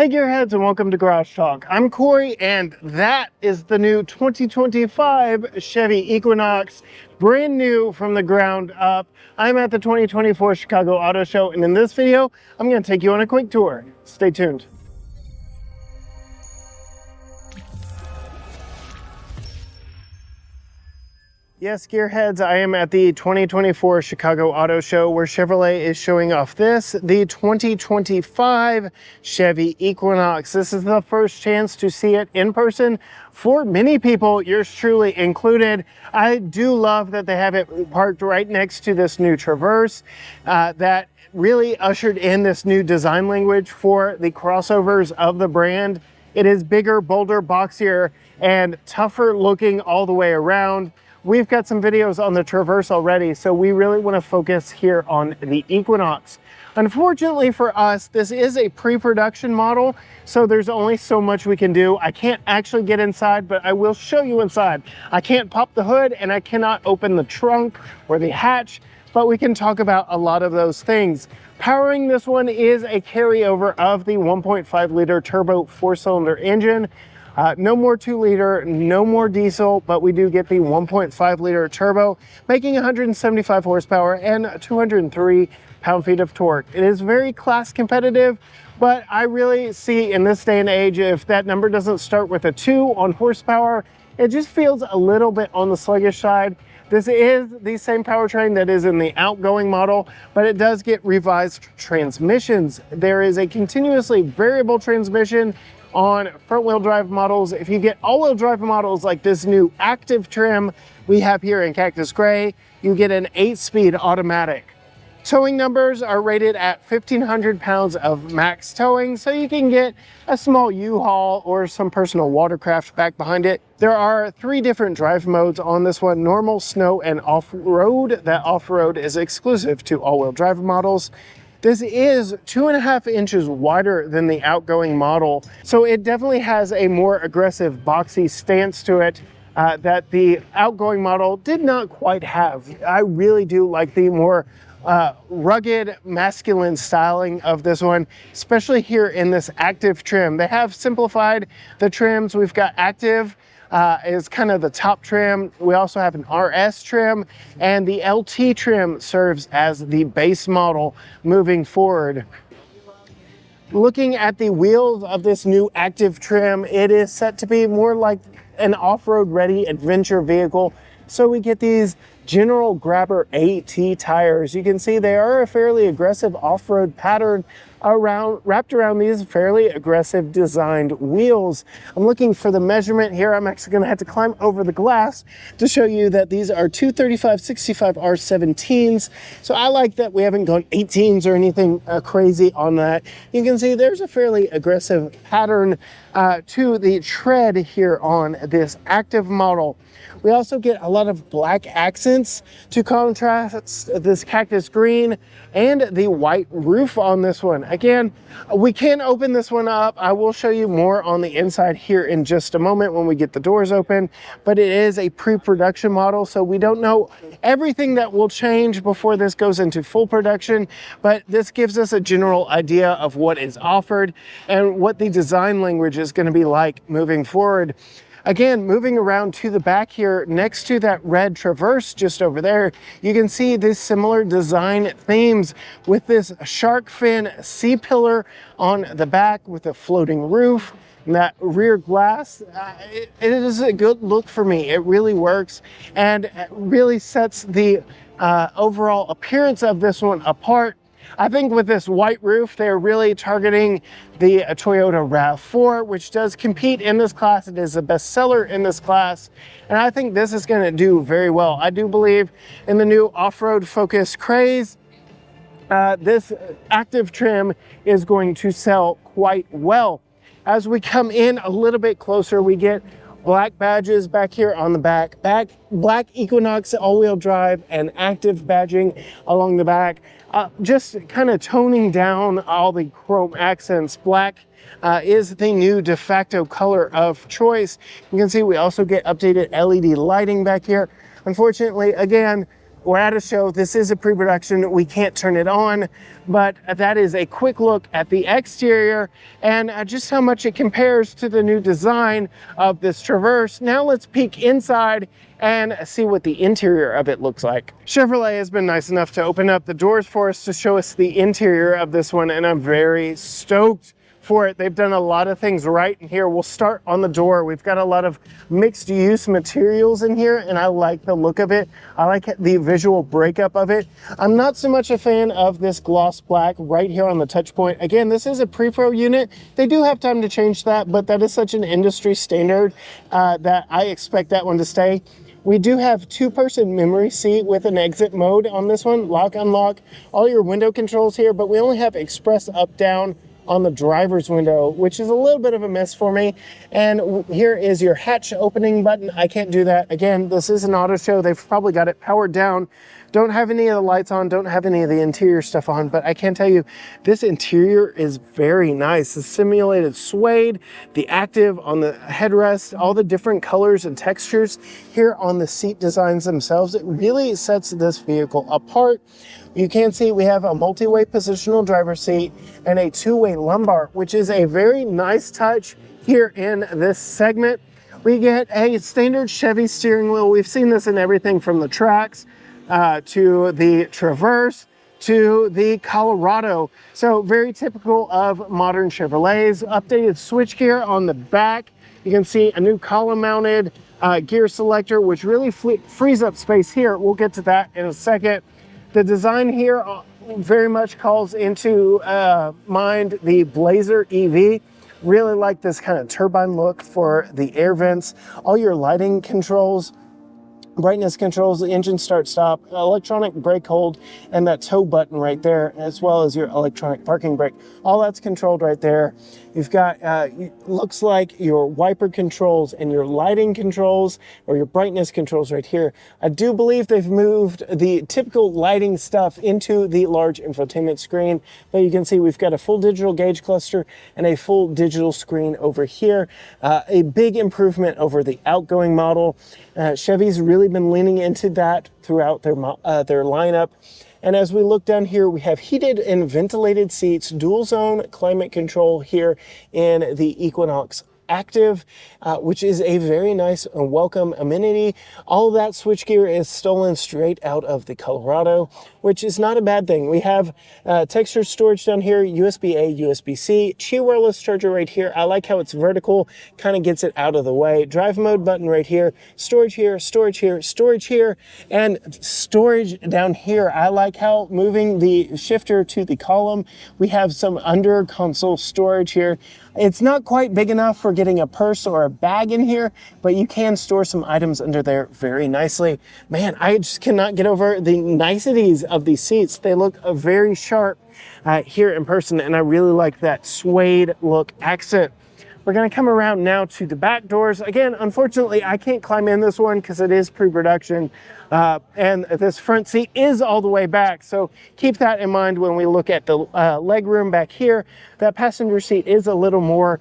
Hey Gearheads, and welcome to Garage Talk. I'm Corey, and that is the new 2025 Chevy Equinox, brand new from the ground up. I'm at the 2024 Chicago Auto Show, and in this video, I'm going to take you on a quick tour. Stay tuned. Yes, Gearheads, I am at the 2024 Chicago Auto Show where Chevrolet is showing off the 2025 Chevy Equinox. This is the first chance to see it in person for many people, yours truly included. I do love that they have it parked right next to this new Traverse that really ushered in this new design language for the crossovers of the brand. It is bigger, bolder, boxier, and tougher looking all the way around. We've got some videos on the Traverse already, so we really want to focus here on the Equinox. Unfortunately for us, this is a pre-production model, so there's only so much we can do. I can't actually get inside, but I will show you inside. I can't pop the hood and I cannot open the trunk or the hatch, but we can talk about a lot of those things. Powering this one is a carryover of the 1.5 liter turbo 4-cylinder engine. No more 2-liter, no more diesel, but we do get the 1.5 liter turbo, making 175 horsepower and 203 pound-feet of torque. It is very class competitive, but I really see in this day and age, if that number doesn't start with a 2 on horsepower, it just feels a little bit on the sluggish side. This is the same powertrain that is in the outgoing model, but it does get revised transmissions. There is a continuously variable transmission on front-wheel drive models. If you get all-wheel drive models like this new Activ trim we have here in Cactus Gray, you get an 8-speed automatic. Towing numbers are rated at 1,500 pounds of max towing, so you can get a small U-Haul or some personal watercraft back behind it. There are 3 different drive modes on this one: normal, snow, and off-road. That off-road is exclusive to all-wheel drive models. This is 2.5 inches wider than the outgoing model, so it definitely has a more aggressive, boxy stance to it that the outgoing model did not quite have. I really do like the more rugged, masculine styling of this one, especially here in this Activ trim. They have simplified the trims. We've got Activ is kind of the top trim. We also have an RS trim, and the LT trim serves as the base model moving forward. Looking at the wheels of this new Activ trim, it is set to be more like an off-road ready adventure vehicle. So we get these General Grabber AT tires. You can see they are a fairly aggressive off-road pattern wrapped around these fairly aggressive designed wheels. I'm looking for the measurement here. I'm actually going to have to climb over the glass to show you that these are 235/65 R17s. So I like that we haven't gone 18s or anything crazy on that. You can see there's a fairly aggressive pattern to the tread here on this Activ model. We also get a lot of black accents to contrast this cactus green and the white roof on this one. Again, we can open this one up. I will show you more on the inside here in just a moment when we get the doors open, but it is a pre-production model, so we don't know everything that will change before this goes into full production, but this gives us a general idea of what is offered and what the design language is going to be like moving forward. Again, moving around to the back here, next to that red Traverse just over there, you can see these similar design themes with this shark fin C-pillar on the back with a floating roof. And that rear glass, it is a good look for me. It really works and really sets the overall appearance of this one apart. I think with this white roof, they're really targeting the Toyota RAV4, which does compete in this class. It is a bestseller in this class, and I think this is going to do very well. I do believe in the new off-road focus craze. This Activ trim is going to sell quite well. As we come in a little bit closer, we get black badges back here on the back, black Equinox all-wheel drive and Activ badging along the back, just kind of toning down all the chrome accents. Black is the new de facto color of choice. You can see we also get updated LED lighting back here. Unfortunately, again, we're at a show. This is a pre-production. We can't turn it on, but that is a quick look at the exterior and just how much it compares to the new design of this Traverse. Now let's peek inside and see what the interior of it looks like. Chevrolet has been nice enough to open up the doors for us to show us the interior of this one, and I'm very stoked for it. They've done a lot of things right in here. We'll start on the door. We've got a lot of mixed use materials in here, and I like the look of it. I like the visual breakup of it. I'm not so much a fan of this gloss black right here on the touch point. Again, this is a pre-pro unit. They do have time to change that, but that is such an industry standard that I expect that one to stay. We do have two-person memory seat with an exit mode on this one, lock, unlock, all your window controls here, but we only have express up, down on the driver's window, which is a little bit of a mess for me. And here is your hatch opening button. I can't do that. Again, this is an auto show. They've probably got it powered down. Don't have any of the lights on, don't have any of the interior stuff on, but I can tell you this interior is very nice. The simulated suede, the Activ on the headrest, all the different colors and textures here on the seat designs themselves. It really sets this vehicle apart. You can see we have a multi-way positional driver's seat and a two-way lumbar, which is a very nice touch here in this segment. We get a standard Chevy steering wheel. We've seen this in everything from the Trax to the Traverse to the Colorado. So very typical of modern Chevrolets. Updated switchgear on the back. You can see a new column mounted gear selector, which really frees up space here. We'll get to that in a second. The design here very much calls into mind the Blazer EV. Really like this kind of turbine look for the air vents. All your lighting controls, brightness controls, the engine start stop, electronic brake hold, and that tow button right there, as well as your electronic parking brake. All that's controlled right there. You've got, looks like your wiper controls and your lighting controls or your brightness controls right here. I do believe they've moved the typical lighting stuff into the large infotainment screen, but you can see we've got a full digital gauge cluster and a full digital screen over here. A big improvement over the outgoing model. Chevy's really been leaning into that throughout their lineup. And as we look down here, we have heated and ventilated seats, dual zone climate control here in the Equinox Activ, which is a very nice and welcome amenity. All of that switchgear is stolen straight out of the Colorado, which is not a bad thing. We have texture storage down here, USB-A, USB-C, Qi wireless charger right here. I like how it's vertical, kind of gets it out of the way. Drive mode button right here, storage here, storage here, storage here, and storage down here. I like how moving the shifter to the column, we have some under console storage here. It's not quite big enough for getting a purse or a bag in here, but you can store some items under there very nicely. Man, I just cannot get over the niceties of these seats. They look very sharp here in person, and I really like that suede look accent. We're going to come around now to the back doors. Again, unfortunately, I can't climb in this one because it is pre-production, and this front seat is all the way back. So keep that in mind when we look at the leg room back here. That passenger seat is a little more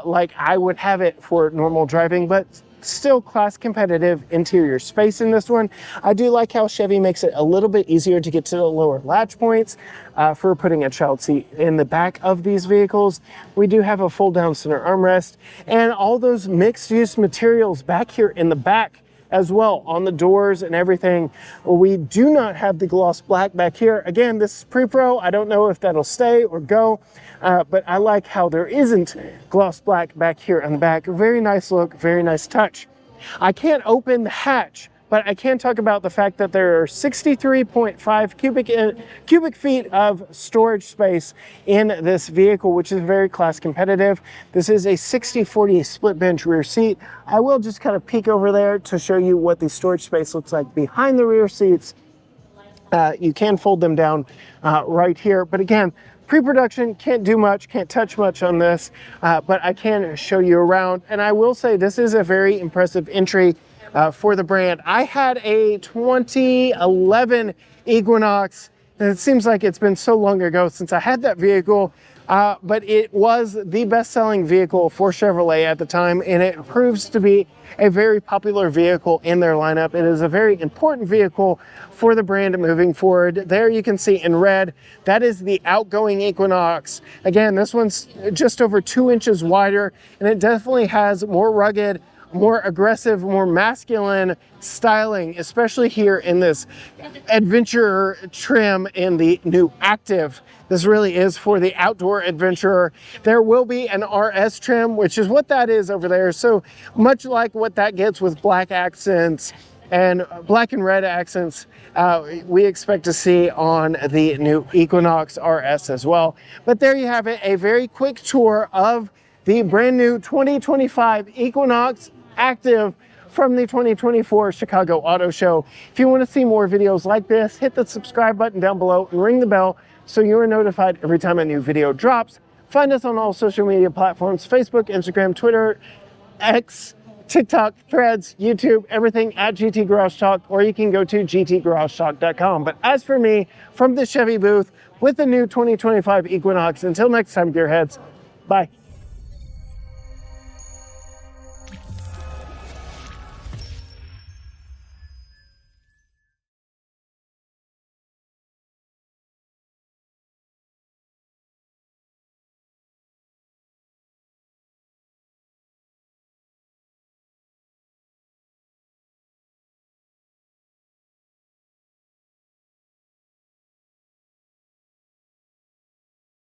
like I would have it for normal driving, but still class competitive interior space in this one. I do like how Chevy makes it a little bit easier to get to the lower latch points for putting a child seat in the back of these vehicles. We do have a fold down center armrest and all those mixed use materials back here in the back as well on the doors and everything. We do not have the gloss black back here. Again, this is pre-pro. I don't know if that'll stay or go, but I like how there isn't gloss black back here on the back. Very nice look, very nice touch. I can't open the hatch, but I can talk about the fact that there are 63.5 cubic feet of storage space in this vehicle, which is very class competitive. This is a 60-40 split bench rear seat. I will just kind of peek over there to show you what the storage space looks like behind the rear seats. You can fold them down right here, but again, pre-production, can't do much, can't touch much on this, but I can show you around. And I will say this is a very impressive entry for the brand. I had a 2011 Equinox, and it seems like it's been so long ago since I had that vehicle, but it was the best-selling vehicle for Chevrolet at the time, and it proves to be a very popular vehicle in their lineup. It is a very important vehicle for the brand moving forward. There you can see in red, that is the outgoing Equinox. Again, this one's just over 2 inches wider, and it definitely has more rugged, more aggressive, more masculine styling, especially here in this adventure trim in the new Activ. This really is for the outdoor adventurer. There will be an RS trim, which is what that is over there. So much like what that gets with black accents and black and red accents, we expect to see on the new Equinox RS as well. But there you have it, a very quick tour of the brand new 2025 Equinox Activ from the 2024 Chicago Auto Show. If you want to see more videos like this, hit the subscribe button down below and ring the bell so you are notified every time a new video drops. Find us on all social media platforms: Facebook, Instagram, Twitter, X, TikTok, Threads, YouTube, everything at GT Garage Talk, or you can go to gtgaragetalk.com. But as for me, from the Chevy booth with the new 2025 Equinox, until next time, gearheads, bye.